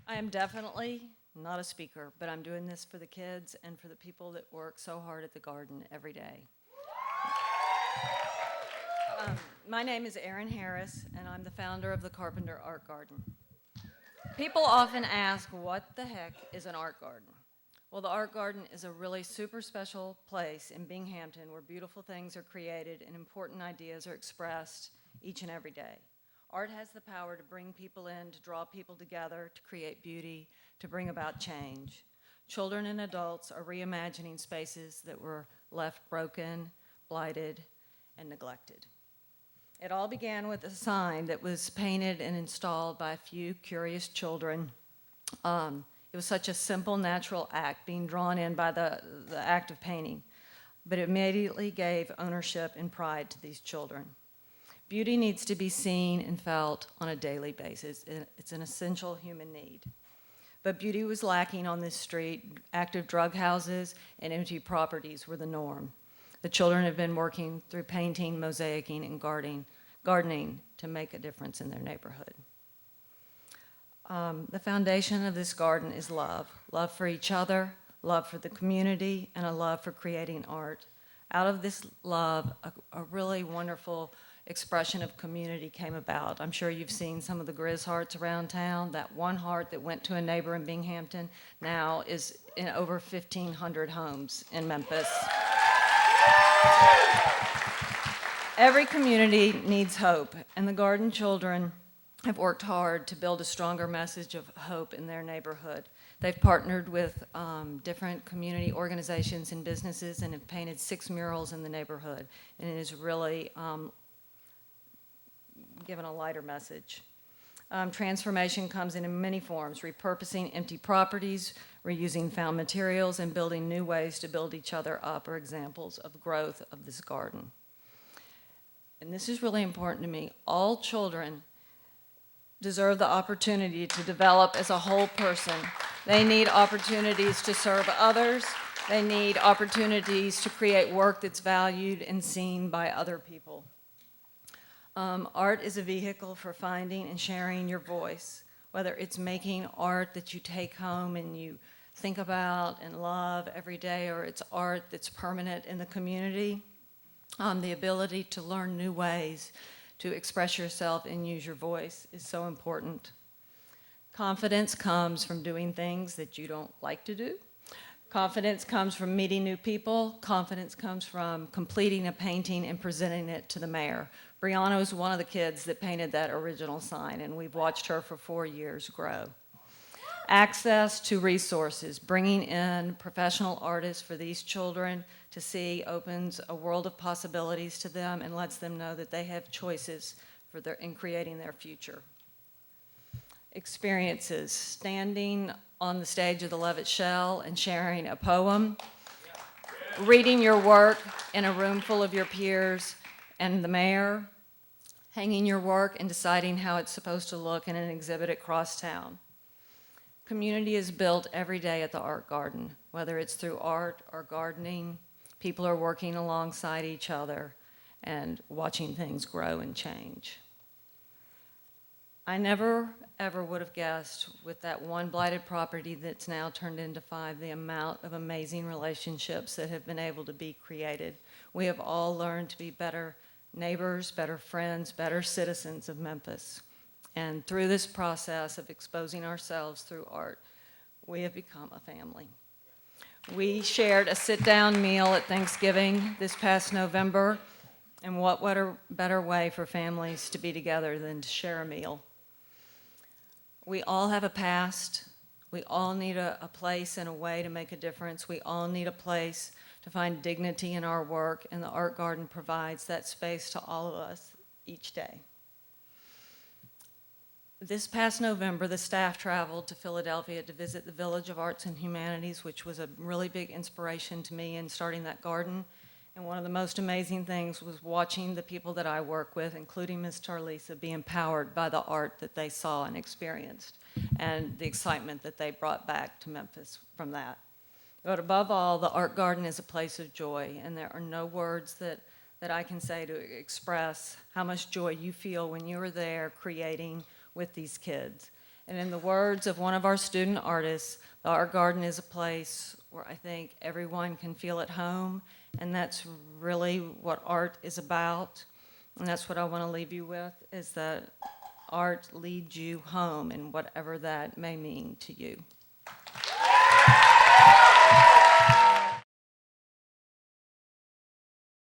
I am definitely not a speaker, but I'm doing this for the kids and for the people that work so hard at the garden every day. My name is Erin Harris, and I'm the founder of the Carpenter Art Garden. People often ask, what the heck is an art garden? Well, the art garden is a really super special place in Binghamton where beautiful things are created and important ideas are expressed each and every day. Art has the power to bring people in, to draw people together, to create beauty, to bring about change. Children and adults are reimagining spaces that were left broken, blighted, and neglected. It all began with a sign that was painted and installed by a few curious children. It was such a simple, natural act, being drawn in by the act of painting, but it immediately gave ownership and pride to these children. Beauty needs to be seen and felt on a daily basis. It's an essential human need. But beauty was lacking on this street. Active drug houses and empty properties were the norm. The children have been working through painting, mosaicing, and gardening to make a difference in their neighborhood. The foundation of this garden is love. Love for each other, love for the community, and a love for creating art. Out of this love, a really wonderful expression of community came about. I'm sure you've seen some of the Grizz hearts around town. That one heart that went to a neighbor in Binghamton now is in over 1,500 homes in Memphis. Every community needs hope, and the garden children have worked hard to build a stronger message of hope in their neighborhood. They've partnered with different community organizations and businesses and have painted 6 murals in the neighborhood, and it has really given a lighter message. Transformation comes in many forms: repurposing empty properties, reusing found materials, and building new ways to build each other up are examples of growth of this garden. And this is really important to me. All children deserve the opportunity to develop as a whole person. They need opportunities to serve others. They need opportunities to create work that's valued and seen by other people. Art is a vehicle for finding and sharing your voice, whether it's making art that you take home and you think about and love every day, or it's art that's permanent in the community. The ability to learn new ways to express yourself and use your voice is so important. Confidence comes from doing things that you don't like to do. Confidence comes from meeting new people. Confidence comes from completing a painting and presenting it to the mayor. Brianna was one of the kids that painted that original sign, and we've watched her for 4 years grow. Access to resources, bringing in professional artists for these children to see opens a world of possibilities to them and lets them know that they have choices in creating their future. Experiences, standing on the stage of the Levitt Shell and sharing a poem, reading your work in a room full of your peers and the mayor, hanging your work and deciding how it's supposed to look in an exhibit at Crosstown. Community is built every day at the art garden, whether it's through art or gardening. People are working alongside each other and watching things grow and change. I never, ever would have guessed with that one blighted property that's now turned into 5, the amount of amazing relationships that have been able to be created. We have all learned to be better neighbors, better friends, better citizens of Memphis. And through this process of exposing ourselves through art, we have become a family. We shared a sit-down meal at Thanksgiving this past November, and what a better way for families to be together than to share a meal. We all have a past. We all need a place and a way to make a difference. We all need a place to find dignity in our work, and the Art Garden provides that space to all of us each day. This past November, the staff traveled to Philadelphia to visit the Village of Arts and Humanities, which was a really big inspiration to me in starting that garden. And one of the most amazing things was watching the people that I work with, including Ms. Tarlisa, be empowered by the art that they saw and experienced, and the excitement that they brought back to Memphis from that. But above all, the Art Garden is a place of joy, and there are no words that I can say to express how much joy you feel when you are there creating with these kids. And in the words of one of our student artists, the art garden is a place where I think everyone can feel at home, and that's really what art is about. And that's what I want to leave you with, is that art leads you home, and whatever that may mean to you.